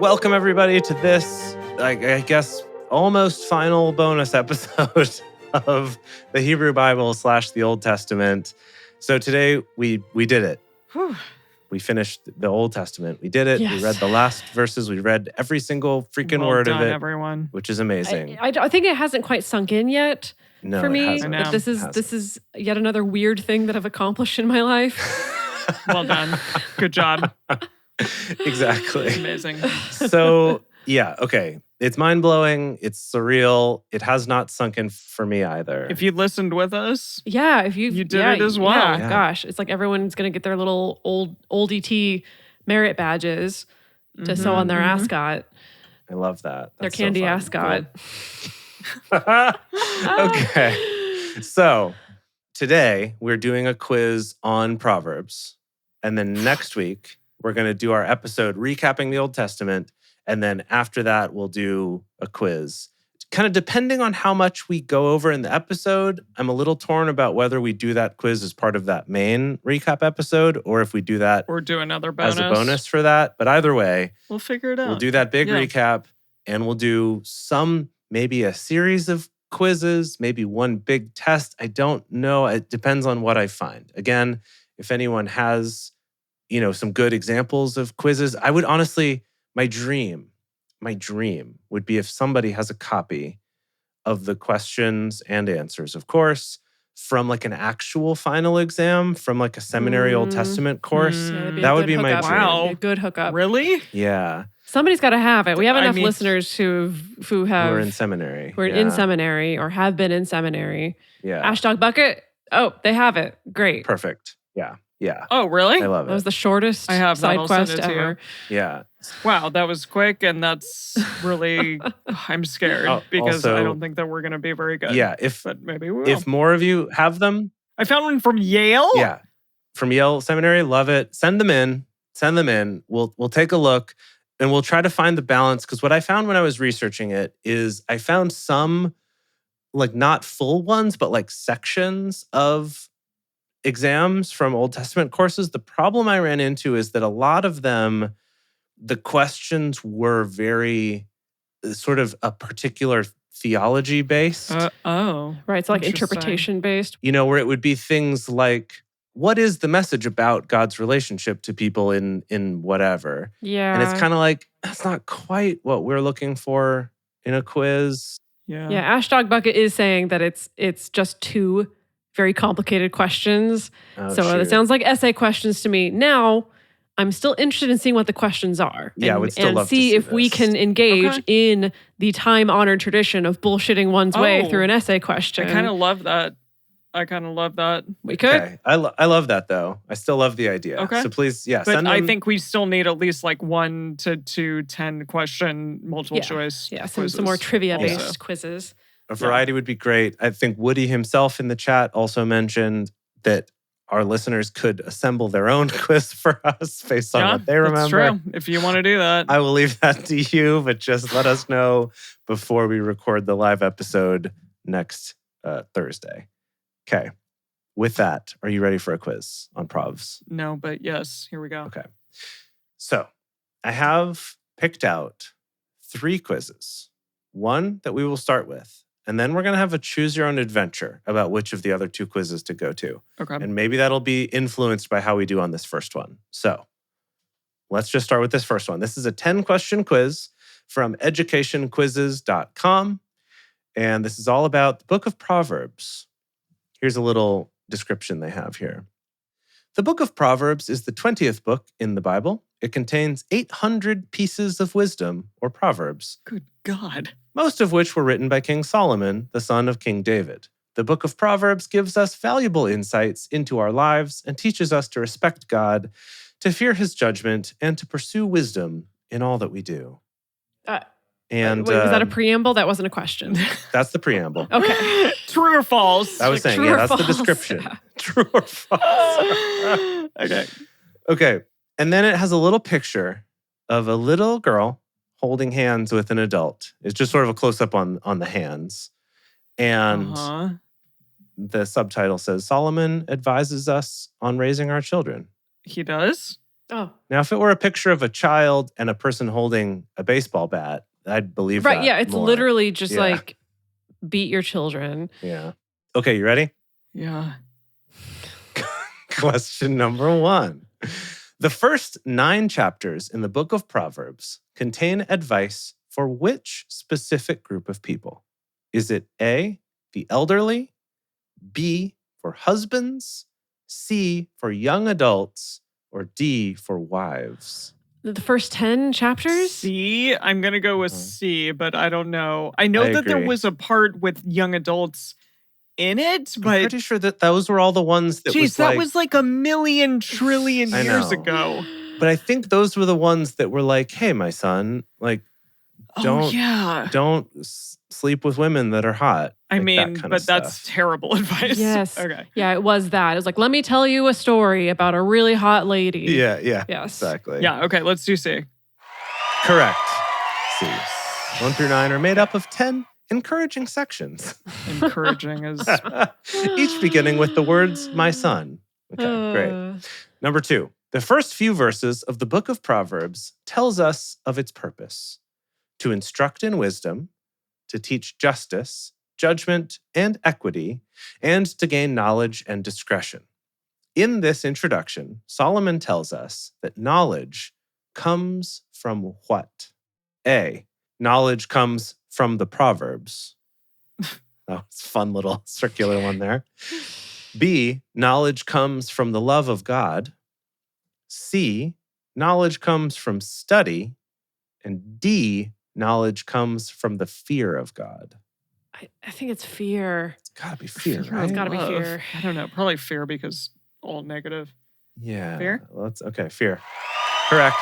Welcome, everybody, to this, I guess, almost final bonus episode of the Hebrew Bible / the Old Testament. So today, we did it. Whew. We finished the Old Testament. We did it. Yes. We read the last verses. We read every single freaking Well word done, of it, everyone. which is amazing. I think it hasn't quite sunk in yet No, for it me. hasn't. That this is yet another weird thing that I've accomplished in my life. Well done. Good job. Exactly. Amazing. So, yeah, okay. It's mind-blowing. It's surreal. It has not sunk in for me either. If you listened with us, Yeah, if you did it as well. Yeah. Gosh, it's like everyone's gonna get their little old ET merit badges to sew on their ascot, I love that. their That's so candy fun. ascot. Cool. Okay. So today we're doing a quiz on Proverbs. And then next week, we're going to do our episode recapping the Old Testament. And then after that, we'll do a quiz. Kind of depending on how much we go over in the episode, I'm a little torn about whether we do that quiz as part of that main recap episode or if we do that or do another bonus. as a bonus for that. But either way, We'll figure it out. we'll do that big Yeah. recap and we'll do maybe a series of quizzes, maybe one big test. I don't know. It depends on what I find. Again, if anyone has, some good examples of quizzes, I would honestly, my dream would be if somebody has a copy of the questions and answers, of course, from like an actual final exam, from like a seminary Old Testament course. Yeah, that'd be That a would good be my hookup. dream. Wow. That'd be a good hookup. Really? Yeah. Somebody's got to have it. We have I enough mean- listeners who Who have are in seminary. who are in seminary or have been in seminary. Yeah. Ash Dog Bucket. Oh, they have it. Great. Perfect. Yeah. Yeah. Oh, really? I love That was it. the shortest I have that. side I'll send quest it to you. ever. Yeah. Wow, that was quick, and that's really. I'm scared Oh, because also- I don't think that we're going to be very good. Yeah. But maybe we will. If more of you have them, I found one from Yale. yeah. From Yale Seminary, love it. Send them in. We'll take a look and we'll try to find the balance. Because what I found when I was researching it is I found some, like not full ones, but like sections of exams from Old Testament courses. The problem I ran into is that a lot of them, the questions were very sort of a particular theology based. Oh. Right. So like Interesting. interpretation based. Where it would be things like, what is the message about God's relationship to people in whatever? Yeah. And it's kind of like, that's not quite what we're looking for in a quiz. Yeah. Yeah. Ash Dog Bucket is saying that it's just two very complicated questions. Oh, so shoot. it sounds like essay questions to me. Now, I'm still interested in seeing what the questions are. Yeah, I and, would still and love to see see if we this. can engage in the time-honored tradition of bullshitting one's way Oh. through an essay question. I kind of love that. We could. Okay. I love that, though. I still love the idea. Okay. So please, yeah, But send I them. think we still need at least like 1 to 2 10-question multiple choice. Yeah, some quizzes more trivia-based also. quizzes. a variety would be great. I think Woody himself in the chat also mentioned that our listeners could assemble their own quiz for us based on what they remember. That's true. If you want to do that. I will leave that to you, but just let us know before we record the live episode next Thursday. Okay. With that, are you ready for a quiz on Provs? No, but yes, here we go. Okay. So I have picked out 3 quizzes. One that we will start with, and then we're going to have a choose your own adventure about which of the other 2 quizzes to go to. Okay. And maybe that'll be influenced by how we do on this first one. So let's just start with this first one. This is a 10-question quiz from educationquizzes.com. And this is all about the book of Proverbs. Here's a little description they have here. The book of Proverbs is the 20th book in the Bible. It contains 800 pieces of wisdom or proverbs, Good God. most of which were written by King Solomon, the son of King David. The book of Proverbs gives us valuable insights into our lives and teaches us to respect God, to fear his judgment, and to pursue wisdom in all that we do. And Wait, was that a preamble? That wasn't a question. that's the preamble. Okay. True or false? I was saying, true yeah, or that's the false? description. Yeah. True or false? Okay. Okay. And then it has a little picture of a little girl holding hands with an adult. It's just sort of a close-up on the hands. And the subtitle says, Solomon advises us on raising our children. He does? Oh, Now, if it were a picture of a child and a person holding a baseball bat, I'd believe right. that Yeah, it's more. literally just Yeah. like beat your children. Yeah. Okay, you ready? Yeah. Question number 1. The first 9 chapters in the book of Proverbs contain advice for which specific group of people? Is it A, the elderly, B, for husbands, C, for young adults, or D, for wives? The first 10 chapters? C. I'm going to go with Uh-huh. C, but I don't know. I know I that there agree. was a part with young adults in it, I'm but pretty sure that those were all the ones that geez, was that like, was like a million trillion I years know. ago. but I think those were the ones that were like, hey, my son, like, Oh, don't yeah. sleep with women that are hot. I Like, mean, that kind but of that's stuff. terrible advice. Yes. Okay. Yeah, it was that. It was like, let me tell you a story about a really hot lady. Yeah, Yes. exactly. Yeah. Okay. Let's do C. Correct. C. 1 through 9 are made up of 10 encouraging sections, Encouraging is each beginning with the words, my son. Okay, great. Number 2, the first few verses of the book of Proverbs tells us of its purpose: to instruct in wisdom, to teach justice, judgment, and equity, and to gain knowledge and discretion. In this introduction, Solomon tells us that knowledge comes from what? A, knowledge comes from the Proverbs. That was a fun little circular one there. B, knowledge comes from the love of God. C, knowledge comes from study. And D, knowledge comes from the fear of God. I think it's fear. It's got to be fear, Fear right? of gotta be love. fear. I don't know. Probably fear because all negative. Yeah. Fear? Okay, fear. Correct.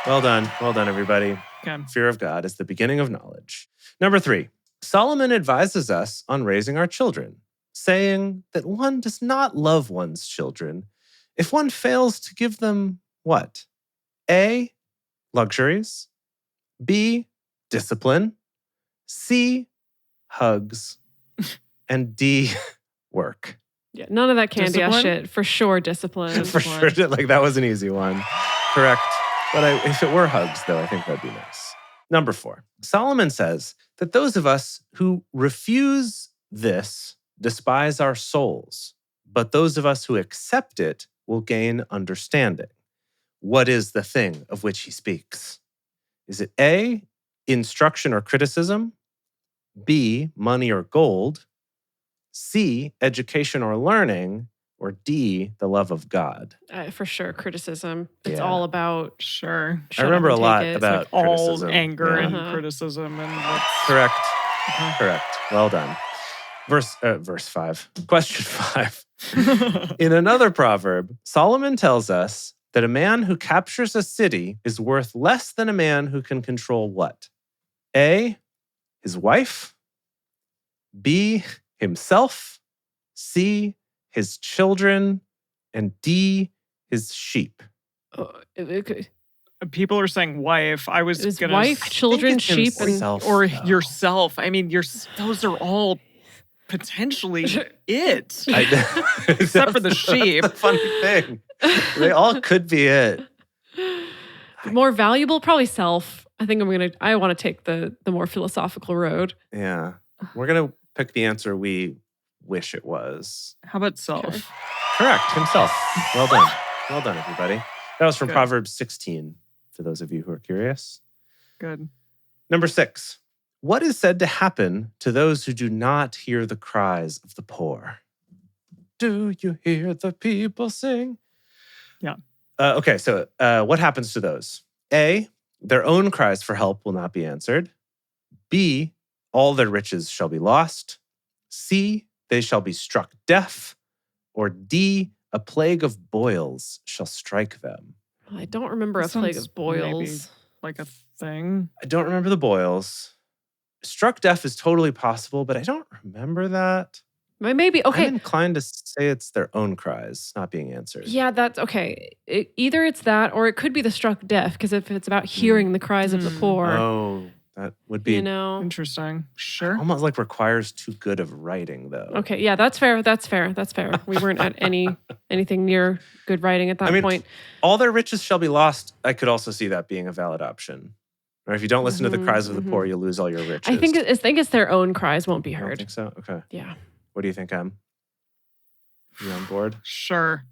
Well done, everybody. Okay. Fear of God is the beginning of knowledge. Number 3, Solomon advises us on raising our children, saying that one does not love one's children if one fails to give them what? A, luxuries. B, discipline. C, hugs. And D, work. Yeah, none of that candy ass Discipline? shit. For sure, discipline. For sure, like that was an easy one. Correct. But if it were hugs, though, I think that'd be nice. Number 4, Solomon says that those of us who refuse this despise our souls, but those of us who accept it will gain understanding. What is the thing of which he speaks? Is it A, instruction or criticism? B, money or gold? C, education or learning? Or D, the love of God? For sure, criticism. It's Yeah. all about. Sure. I shut up remember and a take lot it. It's about like, All criticism. anger Yeah. and Uh-huh. criticism and what's Correct. Okay. Correct. Well done. Verse 5. Question 5. In another proverb, Solomon tells us that a man who captures a city is worth less than a man who can control what? A, his wife. B, himself. C, his children. And D, his sheep. People are saying wife. I was His gonna wife, I children, think it's sheep, and himself, or though. yourself. I mean, those are all potentially it. Except for the sheep. That's the funny thing. They all could be it. more valuable, probably self. I think I want to take the more philosophical road. Yeah. We're going to pick the answer we wish it was. How about self? Okay. Correct. Himself. Well done. Well done, everybody. That was from Good. Proverbs 16, for those of you who are curious. Good. Number 6. What is said to happen to those who do not hear the cries of the poor? Do you hear the people sing? Yeah. Okay, so what happens to those? A, their own cries for help will not be answered. B, all their riches shall be lost. C, they shall be struck deaf. Or D, a plague of boils shall strike them. I don't remember That a plague sounds of boils. Like a thing. I don't remember the boils. Struck deaf is totally possible, but I don't remember that. Maybe okay. I'm inclined to say it's their own cries not being answered. Yeah, that's okay. Either it's that or it could be the struck deaf, because if it's about hearing the cries of the poor, Oh, that would be Interesting. Sure. almost like requires too good of writing, though. Okay, yeah, that's fair. We weren't at any anything near good writing at that point. All their riches shall be lost. I could also see that being a valid option. Or if you don't listen to the cries of the poor, you'll lose all your riches. I think it's their own cries won't be You heard. don't think so? Okay. Yeah. What do you think, Em? You on board? Sure.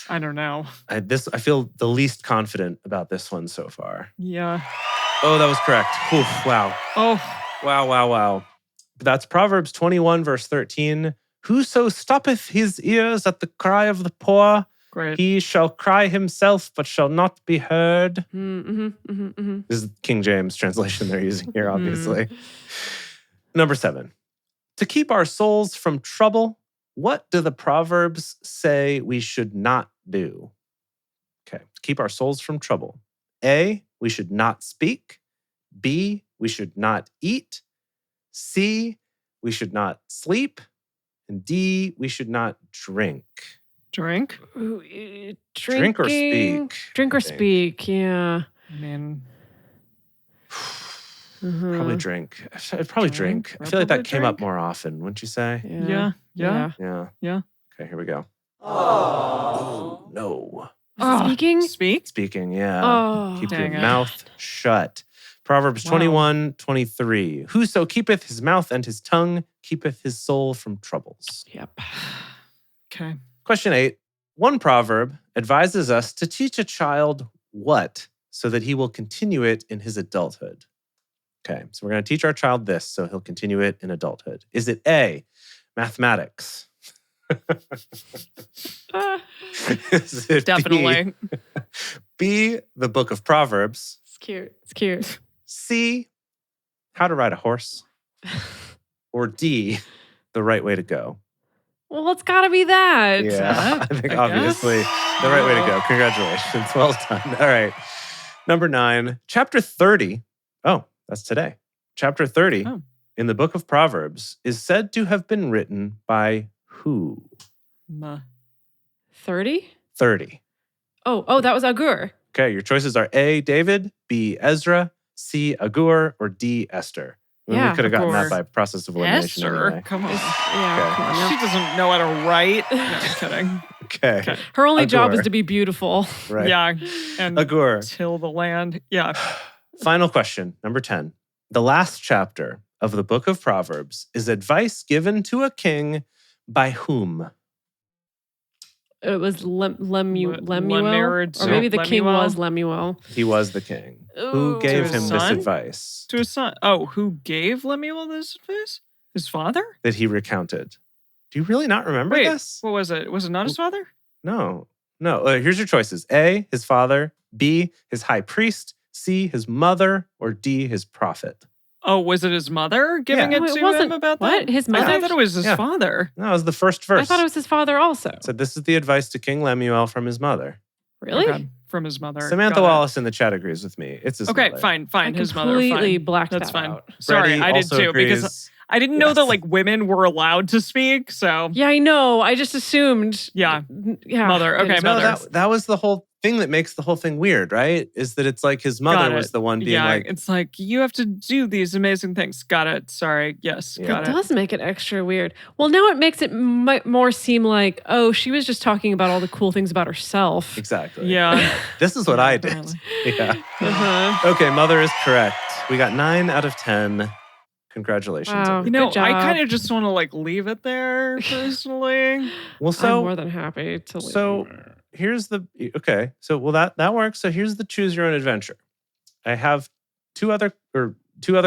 I don't know. I feel the least confident about this one so far. Yeah. Oh, that was correct. Oof, wow. Oh. Wow. That's Proverbs 21, verse 13. Whoso stoppeth his ears at the cry of the poor, Great. he shall cry himself, but shall not be heard. Mm-hmm. This is King James translation they're using here, obviously. Number 7. To keep our souls from trouble, what do the Proverbs say we should not do? Okay, to keep our souls from trouble. A, we should not speak. B, we should not eat. C, we should not sleep. And D, we should not drink. Drink? Drink or speak? Drink or speak, yeah. I mean, Probably drink. I'd probably drink. I feel like that came up more often, wouldn't you say? Yeah. Okay, here we go. Oh, no. Speaking? Speaking, yeah. Oh, Keep your dang it. mouth shut. Proverbs 21:23. Whoso keepeth his mouth and his tongue keepeth his soul from troubles. Yep. Okay. Question 8. One proverb advises us to teach a child what so that he will continue it in his adulthood. Okay, so we're going to teach our child this so he'll continue it in adulthood. Is it A, mathematics? Is it Definitely. B, the book of Proverbs? It's cute. C, how to ride a horse? Or D, the right way to go? Well, it's got to be that. Yeah, I think obviously the right way to go. Congratulations. Well done. All right. Number 9, chapter 30. Oh, that's today. Chapter 30 in the book of Proverbs is said to have been written by who? 30? 30. Oh, that was Agur. Okay, your choices are A, David, B, Ezra, C, Agur, or D, Esther. We could have gotten that by process of elimination. Esther? Anyway. Come on. Yeah, come on. She doesn't know how to write. No, I'm kidding. Okay. Her only job Agur. is to be beautiful. Right. Yeah. And Agur. till the land. Yeah. Final question, number 10. The last chapter of the book of Proverbs is advice given to a king by whom? It was Lemuel. Lemuel? Or maybe the king Lemuel? was Lemuel. He was the king. Ooh. Who gave To him his this son? advice To his son. Oh, who gave Lemuel this advice? His father? that he recounted? Do you really not remember Wait, this? what was it? Was it not his father? No. Here's your choices. A, his father. B, his high priest. C, his mother. Or D, his prophet. Oh, was it his mother giving Yeah. it No, it to wasn't. him about What? that? His I mother? thought it was his Yeah. father. No, it was the first verse. I thought it was his father also. It said, this is the advice to King Lemuel from his mother. Really? Okay, from his mother. Samantha Got it. Wallace in the chat agrees with me. It's his Okay, mother. fine. I His mother. completely Fine. blacked That's that fine. out. Sorry, Brady I did also too because agrees. I didn't know Yes. that like women were allowed to speak. So Yeah, I know. I just assumed. Yeah. Yeah. Mother. Okay, Goodness. No, mother. that was the whole thing that makes the whole thing weird, right? Is that it's like his mother Got was it. the one being yeah, like, it's like you have to do these amazing things. Got it. Sorry. Yes. Yeah. Got It it. does make it extra weird. Well, now it makes it more seem like, oh, she was just talking about all the cool things about herself. exactly. Yeah. This is what I did. Apparently. Yeah. Uh-huh. Okay, mother is correct. We got 9 out of 10. Congratulations. Wow. everybody. You know, Good I job. kind of just want to like leave it there personally. Well, I'm so more than happy to leave. so here's the so that works. So here's the choose your own adventure. I have two other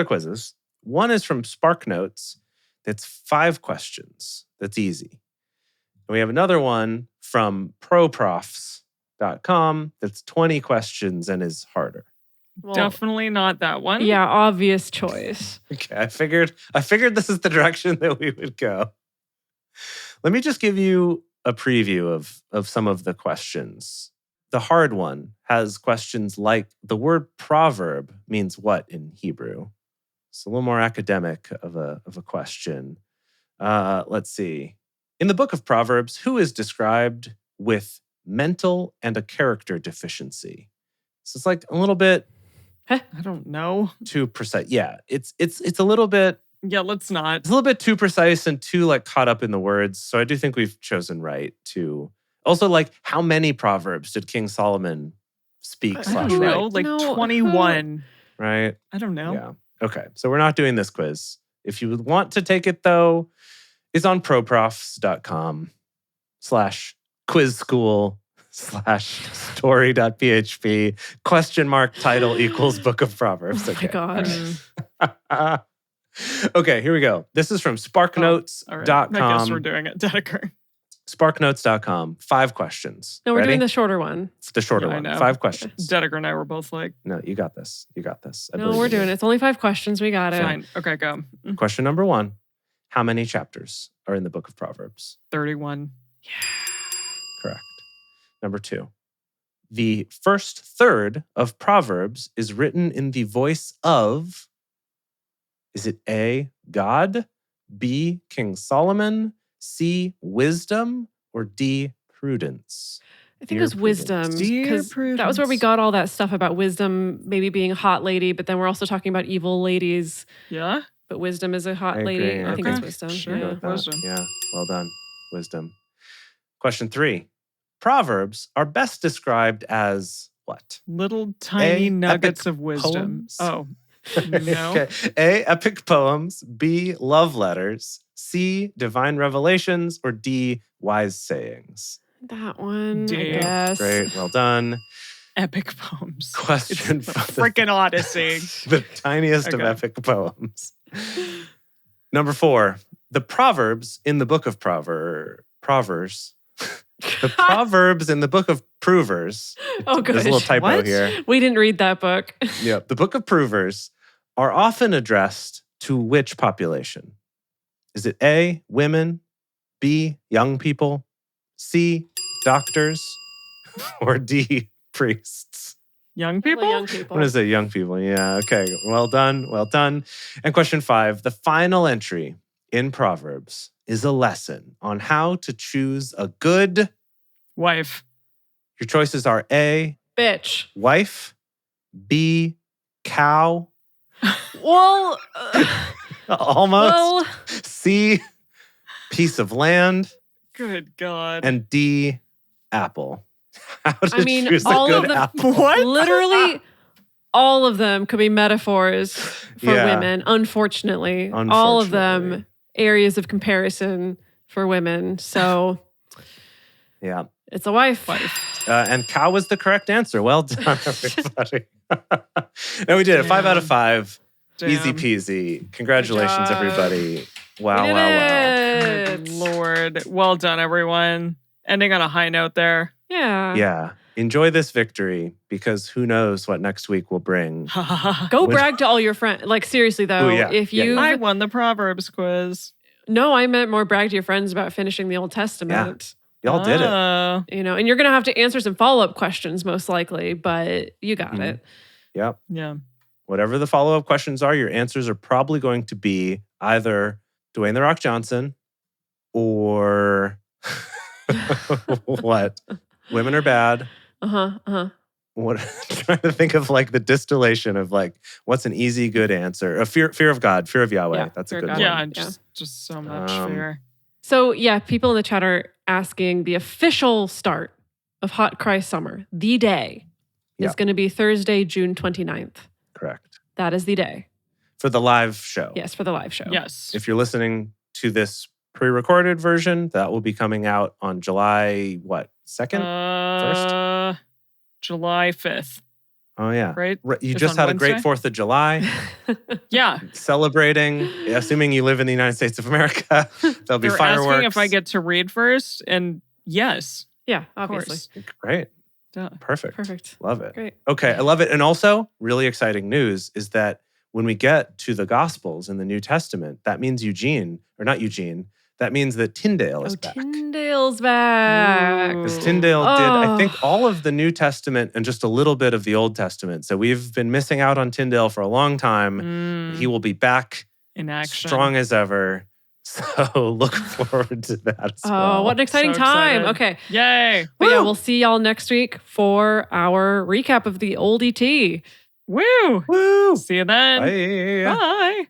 quizzes. One is from Spark Notes. That's 5 questions. That's easy. And we have another one from proprofs.com that's 20 questions and is harder. Well, Definitely not that one. Yeah, obvious choice. Okay, I figured this is the direction that we would go. Let me just give you a preview of some of the questions. The hard one has questions like the word proverb means what in Hebrew? It's a little more academic of a question. Let's see. In the book of Proverbs, who is described with mental and a character deficiency? So it's like a little bit I don't know. too precise. Yeah, it's a little bit. Yeah, let's not. It's a little bit too precise and too like caught up in the words. So I do think we've chosen right to Also, like, how many Proverbs did King Solomon speak I slash don't write? know, like No, 21. Right? I don't know. Yeah. Okay. So we're not doing this quiz. If you would want to take it, though, it's on proprofs.com/quiz school /story.php (title equals Book of Proverbs). Oh Okay. my God. All right. Okay, here we go. This is from All right. sparknotes.com. I guess we're doing it, Dedeker. Sparknotes.com. 5 questions. No, we're Ready? doing the shorter one. It's the shorter Yeah, I one. know. 5 questions. Dedeker and I were both like, No, you got this. You got this. I No, believe we're in you. doing it. It's only 5 questions. We got it. fine. Okay, go. Question number 1. How many chapters are in the book of Proverbs? 31. Correct. Number 2. The first third of Proverbs is written in the voice of, is it A, God, B, King Solomon, C, wisdom, or D, prudence? I think Dear it was wisdom. Dear Because that was where we Prudence. got all that stuff about wisdom maybe being a hot lady, but then we're also talking about evil ladies. Yeah? But wisdom is a hot I lady. agree. I think Okay. it's wisdom. Sure. Go Yeah. with that. Wisdom. Yeah, well done. Wisdom. Question 3. Proverbs are best described as what? Little tiny A, nuggets epic of wisdom. poems. Oh, no. Okay. A, epic poems. B, love letters. C, divine revelations. Or D, wise sayings. That one, I Damn. guess. Great. Well done. Epic poems. Question It's the for the- freaking Odyssey. The tiniest of Okay. epic poems. Number 4. The Proverbs in the book of Proverbs. The Proverbs in the book of Provers. Oh, There's a little gosh. typo What? here. We didn't read that book. Yeah. The book of Provers are often addressed to which population? Is it A, women, B, young people, C, doctors, or D, priests? Young Probably people? young people. What is it? Young people. Yeah. Okay. Well done. Well done. And question 5. The final entry in Proverbs is a lesson on how to choose a good. Wife. Your choices are A, Bitch. wife, B, cow, Well, almost, well, C, piece of land, Good God. and D, apple. How to I mean, choose a all good of them. apple. What? Literally, all of them could be metaphors for Yeah. women. Unfortunately, all of Unfortunately. them areas of comparison for women. So Yeah. it's a wife. And cow was the correct answer. Well done, everybody. No, we did it. 5 out of 5. Easy Damn. peasy. Congratulations, job. everybody. Wow, We did wow, wow. it. Good Lord. Well done, everyone. Ending on a high note there. Yeah. Yeah. Enjoy this victory because who knows what next week will bring. Go When- brag to all your friends. Like seriously though, Ooh, yeah. if Yeah, you yeah. I won the Proverbs quiz. No, I meant more brag to your friends about finishing the Old Testament. Y'all did it. Oh. You know, and you're gonna have to answer some follow-up questions most likely, but you got Mhm. it. Yep. Yeah. Whatever the follow-up questions are, your answers are probably going to be either Dwayne The Rock Johnson or what? Women are bad. What I'm trying to think of like the distillation of like what's an easy good answer. Fear of God, fear of Yahweh. Yeah, That's fear a of good God. one. Yeah, Yeah. just so much Um, fear. So yeah, people in the chat are asking the official start of Hot Cry Summer. The day Yeah. is going to be Thursday, June 29th. Correct. That is the day. For the live show. Yes, for the live show. Yes. If you're listening to this pre-recorded version, that will be coming out on July, what, 2nd? July 5th, Oh, yeah. right? You It's just on had a great Wednesday? 4th of July, Yeah. celebrating, assuming you live in the United States of America. There'll be They're fireworks. asking if I get to read first, and yes, Yeah, of obviously. course. Great. Duh. Perfect. Perfect. Love it. Great. Okay, I love it. And also, really exciting news is that when we get to the Gospels in the New Testament, that means that means that Tyndale is back. Tyndale's back. Because Ooh. Tyndale did, I think, Oh. all of the New Testament and just a little bit of the Old Testament. So we've been missing out on Tyndale for a long time. Mm, He will be back in action. strong as ever. So look forward to that as Oh, well. what an exciting So time. excited. Okay. Yay. But yeah, Woo! we'll see y'all next week for our recap of the old ET. Woo. Woo! See you then. Bye. Bye.